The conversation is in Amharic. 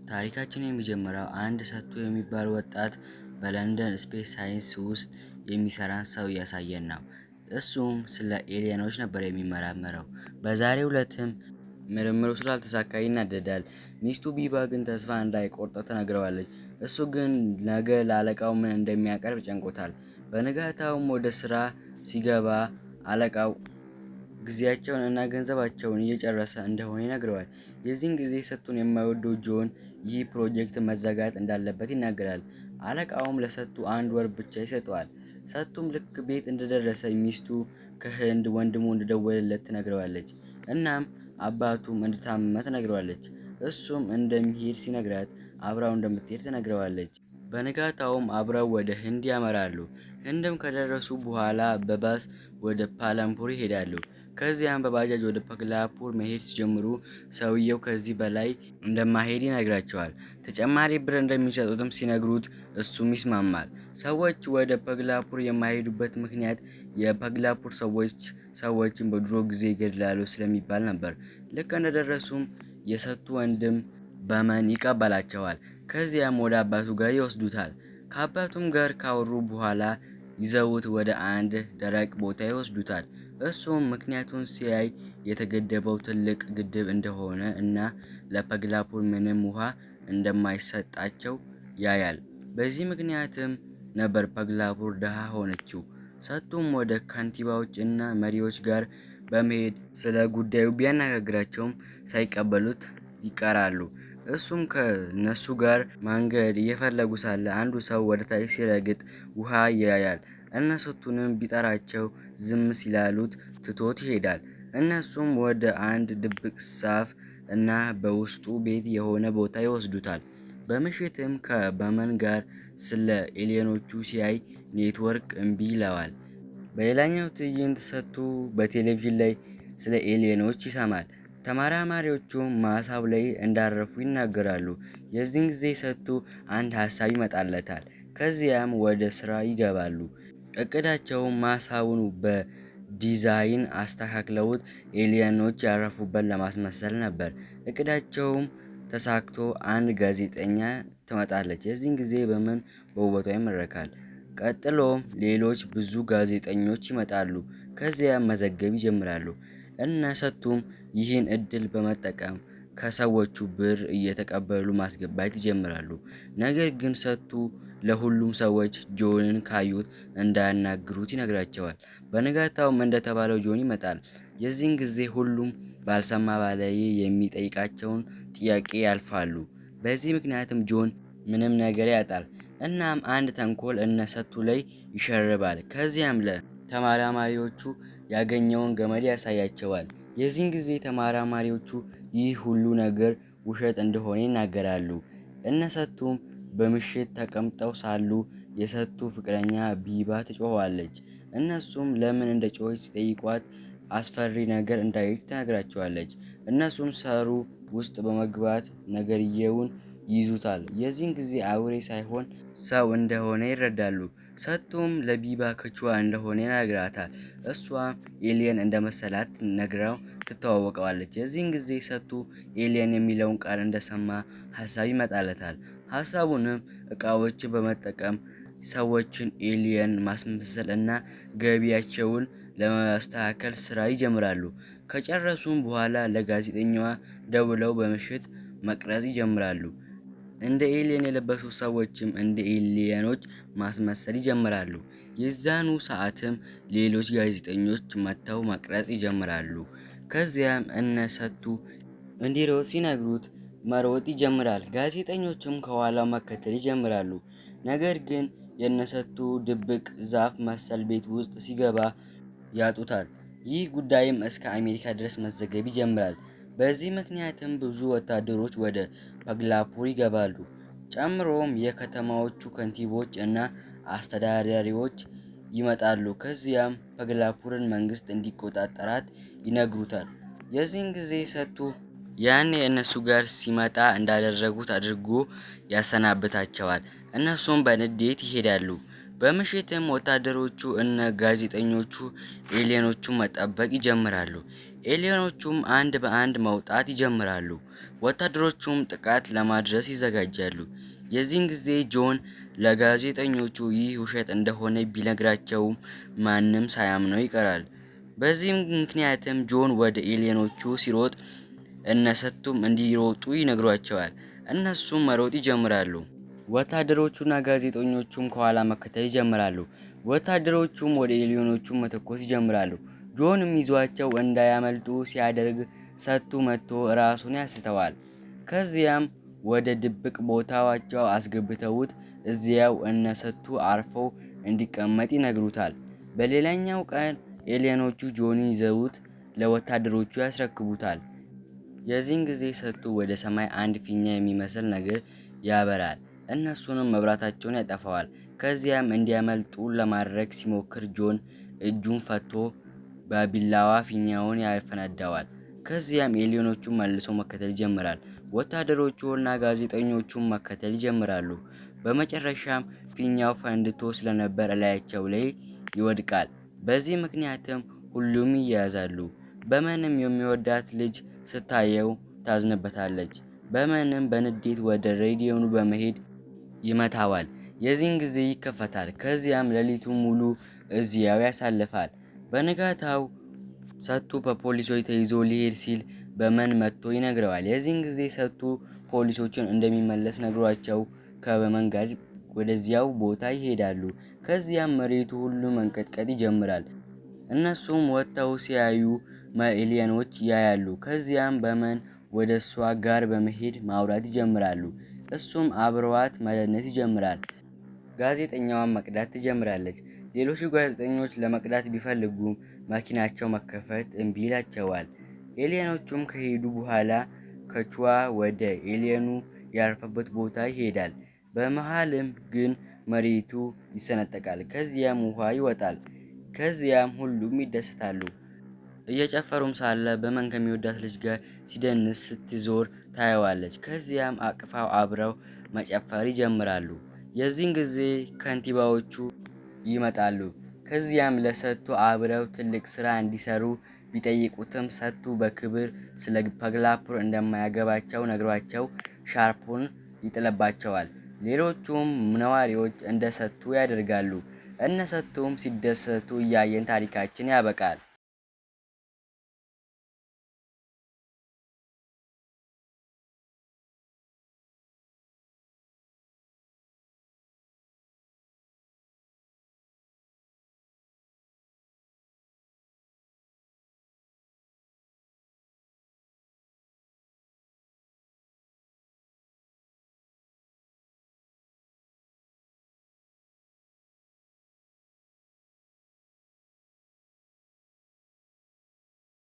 ታሪካችን የሚጀምረው አንድ ሰጥቶ የሚባል ወጣት በለንደን ስፔስ ሳይንስ ውስጥ የሚሰራን ሰው እያሳየን ነው። እሱም ስለ ኤሊየኖች ነበር የሚመራመረው። በዛሬው ዕለትም ምርምሩ ስላልተሳካ ይናደዳል። ሚስቱ ቢባ ግን ተስፋ እንዳይቆርጥ ትነግረዋለች። እሱ ግን ነገ ለአለቃው ምን እንደሚያቀርብ ጨንቆታል። በንጋታውም ወደ ስራ ሲገባ አለቃው ጊዜያቸውን እና ገንዘባቸውን እየጨረሰ እንደሆነ ይነግረዋል። የዚህን ጊዜ ሰጡን የማይወደው ጆን ይህ ፕሮጀክት መዘጋት እንዳለበት ይናገራል። አለቃውም ለሰጡ 1 ወር ብቻ ይሰጠዋል። ሰጡም ልክ ቤት እንደደረሰ ሚስቱ ከህንድ ወንድሙ እንደደወለለት ትነግረዋለች። እናም አባቱም እንደታመመ ትነግረዋለች። እሱም እንደሚሄድ ሲነግራት አብራው እንደምትሄድ ትነግረዋለች። በንጋታውም አብረው ወደ ህንድ ያመራሉ። ህንድም ከደረሱ በኋላ በባስ ወደ ፓላምፑር ይሄዳሉ። ከዚያም በባጃጅ ወደ ፓግላፑር መሄድ ሲጀምሩ ሰውየው ከዚህ በላይ እንደማይሄድ ይነግራቸዋል። ተጨማሪ ብር እንደሚሰጡትም ሲነግሩት እሱም ይስማማል። ሰዎች ወደ ፓግላፑር የማይሄዱበት ምክንያት የፓግላፑር ሰዎችን በድሮ ጊዜ ይገድላሉ ስለሚባል ነበር። ልክ እንደደረሱም የሰጡ ወንድም በመን ይቀበላቸዋል። ከዚያም ወደ አባቱ ጋር ይወስዱታል። ከአባቱም ጋር ካወሩ በኋላ ይዘውት ወደ አንድ ደረቅ ቦታ ይወስዱታል። እሱም ምክንያቱን ሲያይ የተገደበው ትልቅ ግድብ እንደሆነ እና ለፓግላፑር ምንም ውሃ እንደማይሰጣቸው ያያል። በዚህ ምክንያትም ነበር ፓግላፑር ደሃ ሆነችው። ሰጡም ወደ ካንቲባዎች እና መሪዎች ጋር በመሄድ ስለ ጉዳዩ ቢያነጋግራቸውም ሳይቀበሉት ይቀራሉ። እሱም ከነሱ ጋር መንገድ እየፈለጉ ሳለ አንዱ ሰው ወደ ታች ሲረግጥ ውሃ ያያል። እነሱንም ቢጠራቸው ዝም ሲላሉት ትቶት ይሄዳል። እነሱም ወደ አንድ ድብቅ ዛፍ እና በውስጡ ቤት የሆነ ቦታ ይወስዱታል። በምሽትም ከበመን ጋር ስለ ኤሊየኖቹ ሲያይ ኔትወርክ እምቢ ይለዋል። በሌላኛው ትዕይንት ሰጡ በቴሌቪዥን ላይ ስለ ኤሊየኖች ይሰማል። ተመራማሪዎቹ ማሳው ላይ እንዳረፉ ይናገራሉ። የዚህን ጊዜ ሰጡ አንድ ሀሳብ ይመጣለታል። ከዚያም ወደ ስራ ይገባሉ። እቅዳቸውም ማሳውን በዲዛይን አስተካክለውት ኤሊየኖች ያረፉበት ለማስመሰል ነበር። እቅዳቸውም ተሳክቶ አንድ ጋዜጠኛ ትመጣለች። የዚህን ጊዜ በመን በውበቷ ይማረካል። ቀጥሎም ሌሎች ብዙ ጋዜጠኞች ይመጣሉ። ከዚያም መዘገብ ይጀምራሉ። ሰጡም ይህን እድል በመጠቀም ከሰዎቹ ብር እየተቀበሉ ማስገባት ይጀምራሉ። ነገር ግን ሰጡ ለሁሉም ሰዎች ጆንን ካዩት እንዳያናግሩት ይነግራቸዋል። በንጋታውም እንደተባለው ጆን ይመጣል። የዚህን ጊዜ ሁሉም ባልሰማ ባላየ የሚጠይቃቸውን ጥያቄ ያልፋሉ። በዚህ ምክንያትም ጆን ምንም ነገር ያጣል። እናም አንድ ተንኮል ሰጡ ላይ ይሸርባል። ከዚያም ለተመራማሪዎቹ ያገኘውን ገመድ ያሳያቸዋል። የዚህን ጊዜ ተመራማሪዎቹ ይህ ሁሉ ነገር ውሸት እንደሆነ ይናገራሉ። ሰጡም በምሽት ተቀምጠው ሳሉ የሰጡ ፍቅረኛ ቢባ ትጮኻለች። እነሱም ለምን እንደጮኸች ሲጠይቋት አስፈሪ ነገር እንዳየች ትነግራቸዋለች። እነሱም ሰሩ ውስጥ በመግባት ነገርየውን ይይዙታል። የዚህን ጊዜ አውሬ ሳይሆን ሰው እንደሆነ ይረዳሉ። ሰጡም ለቢባ ክቹዋ እንደሆነ ይነግራታል። እሷም ኤሊየን እንደመሰላት ነግራው ትተዋወቀዋለች። የዚህን ጊዜ ሰጡ ኤሊየን የሚለውን ቃል እንደሰማ ሀሳብ ይመጣለታል። ሀሳቡንም እቃዎችን በመጠቀም ሰዎችን ኤሊየን ማስመሰል እና ገቢያቸውን ለማስተካከል ስራ ይጀምራሉ። ከጨረሱም በኋላ ለጋዜጠኛዋ ደውለው በምሽት መቅረጽ ይጀምራሉ። እንደ ኤሊየን የለበሱ ሰዎችም እንደ ኤሊየኖች ማስመሰል ይጀምራሉ። የዛኑ ሰዓትም ሌሎች ጋዜጠኞች መጥተው መቅረጽ ይጀምራሉ። ከዚያም ሰጡ እንዲሮጥ ሲነግሩት መሮጥ ይጀምራል። ጋዜጠኞችም ከኋላው መከተል ይጀምራሉ። ነገር ግን የሰጡ ድብቅ ዛፍ መሰል ቤት ውስጥ ሲገባ ያጡታል። ይህ ጉዳይም እስከ አሜሪካ ድረስ መዘገብ ይጀምራል። በዚህ ምክንያትም ብዙ ወታደሮች ወደ ፓግላፑር ይገባሉ። ጨምሮም የከተማዎቹ ከንቲቦች እና አስተዳዳሪዎች ይመጣሉ። ከዚያም ፓግላፑርን መንግስት እንዲቆጣጠራት ይነግሩታል። የዚህን ጊዜ ሰጡ ያኔ እነሱ ጋር ሲመጣ እንዳደረጉት አድርጎ ያሰናብታቸዋል። እነሱም በንዴት ይሄዳሉ። በምሽትም ወታደሮቹ ጋዜጠኞቹ ኤሊየኖቹን መጠበቅ ይጀምራሉ። ኤሊየኖቹም አንድ በአንድ መውጣት ይጀምራሉ። ወታደሮቹም ጥቃት ለማድረስ ይዘጋጃሉ። የዚህን ጊዜ ጆን ለጋዜጠኞቹ ይህ ውሸት እንደሆነ ቢነግራቸውም ማንም ሳያምነው ይቀራል። በዚህም ምክንያትም ጆን ወደ ኤሊየኖቹ ሲሮጥ እነሰቱም እንዲሮጡ ይነግሯቸዋል። እነሱም መሮጥ ይጀምራሉ። ወታደሮቹና ጋዜጠኞቹም ከኋላ መከተል ይጀምራሉ። ወታደሮቹም ወደ ኤሊየኖቹ መተኮስ ይጀምራሉ። ጆንም ይዟቸው እንዳያመልጡ ሲያደርግ ሰቱ መጥቶ ራሱን ያስተዋል። ከዚያም ወደ ድብቅ ቦታቸው አስገብተውት እዚያው እነሰቱ አርፈው እንዲቀመጥ ይነግሩታል። በሌላኛው ቀን ኤሊየኖቹ ጆንን ይዘውት ለወታደሮቹ ያስረክቡታል። የዚህን ጊዜ ሰቱ ወደ ሰማይ አንድ ፊኛ የሚመስል ነገር ያበራል። እነሱንም መብራታቸውን ያጠፋዋል። ከዚያም እንዲያመልጡ ለማድረግ ሲሞክር ጆን እጁን ፈቶ በቢላዋ ፊኛውን ያፈነዳዋል። ከዚያም ኤሊየኖቹን መልሶ መከተል ይጀምራል። ወታደሮቹና ጋዜጠኞቹም መከተል ይጀምራሉ። በመጨረሻም ፊኛው ፈንድቶ ስለነበር እላያቸው ላይ ይወድቃል። በዚህ ምክንያትም ሁሉም ይያዛሉ። በመንም የሚወዳት ልጅ ስታየው ታዝንበታለች። በመንም በንዴት ወደ ሬዲዮኑ በመሄድ ይመታዋል። የዚህን ጊዜ ይከፈታል። ከዚያም ሌሊቱ ሙሉ እዚያው ያሳልፋል። በንጋታው ሰቱ በፖሊሶች ተይዞ ሊሄድ ሲል በመን መጥቶ ይነግረዋል። የዚህን ጊዜ ሰቱ ፖሊሶችን እንደሚመለስ ነግሯቸው ከበመን ጋር ወደዚያው ቦታ ይሄዳሉ። ከዚያም መሬቱ ሁሉ መንቀጥቀጥ ይጀምራል። እነሱም ወጥተው ሲያዩ ኤሊየኖች ያያሉ። ከዚያም በመን ወደ እሷ ጋር በመሄድ ማውራት ይጀምራሉ። እሱም አብረዋት መደነስ ይጀምራል። ጋዜጠኛዋን መቅዳት ትጀምራለች። ሌሎቹ ጋዜጠኞች ለመቅዳት ቢፈልጉም መኪናቸው መከፈት እምቢ ይላቸዋል። ኤሊየኖቹም ከሄዱ በኋላ ከቹዋ ወደ ኤሊየኑ ያረፈበት ቦታ ይሄዳል። በመሃልም ግን መሬቱ ይሰነጠቃል። ከዚያም ውሃ ይወጣል። ከዚያም ሁሉም ይደሰታሉ። እየጨፈሩም ሳለ በመን ከሚወዳት ልጅ ጋር ሲደንስ ስትዞር ታየዋለች። ከዚያም አቅፋው አብረው መጨፈር ይጀምራሉ። የዚህን ጊዜ ከንቲባዎቹ ይመጣሉ። ከዚያም ለሰቱ አብረው ትልቅ ስራ እንዲሰሩ ቢጠይቁትም ሰቱ በክብር ስለ ፐግላፑር እንደማያገባቸው ነግሯቸው ሻርፑን ይጥልባቸዋል። ሌሎቹም ነዋሪዎች እንደ ሰቱ ያደርጋሉ። እነሰቱም ሲደሰቱ እያየን ታሪካችን ያበቃል።